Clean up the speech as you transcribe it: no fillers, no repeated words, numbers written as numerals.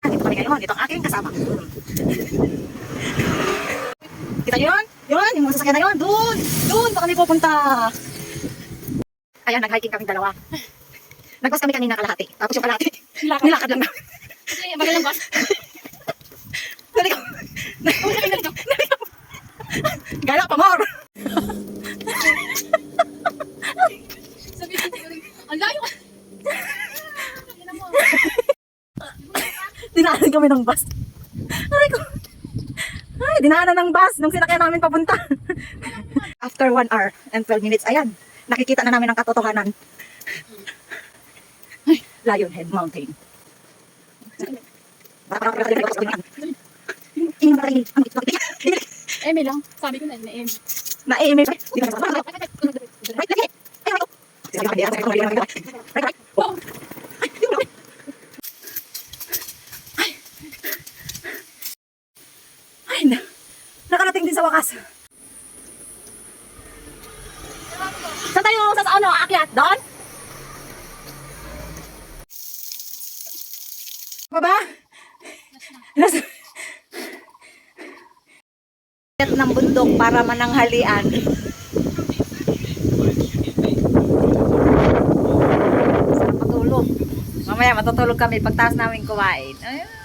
Dito kami ngayon. Ito ang aking kasama. Kita nyo yun? Yun, yung mga sasakyan na yun. Doon! Doon pa kami pupunta. Ayan, nag-hiking kaming dalawa. Nagbas kami kanina kalahati. Tapos yung kalahati, nilakad lang namin. Bagal lang bus. Naligaw. Gala pa more. Sabi ko, ang layo. Dinaanan kami ng bus. Aray ko. Ay, dinaanan ng bus nung sinakyan namin papunta. After 1 hour and 12 minutes, ayan, nakikita na namin ang katotohanan. Ay, Lionhead Mountain. Eme lang. Sabi ko na Eme. Na-eme. Ay, nakarating din sa wakas. Saan tayo sa ano, aakyat? Doon? Baba? Akyat ng bundok para mananghalian. Sarap matulog. Mamaya matutulog kami pagtaas namin kumain. Ayun.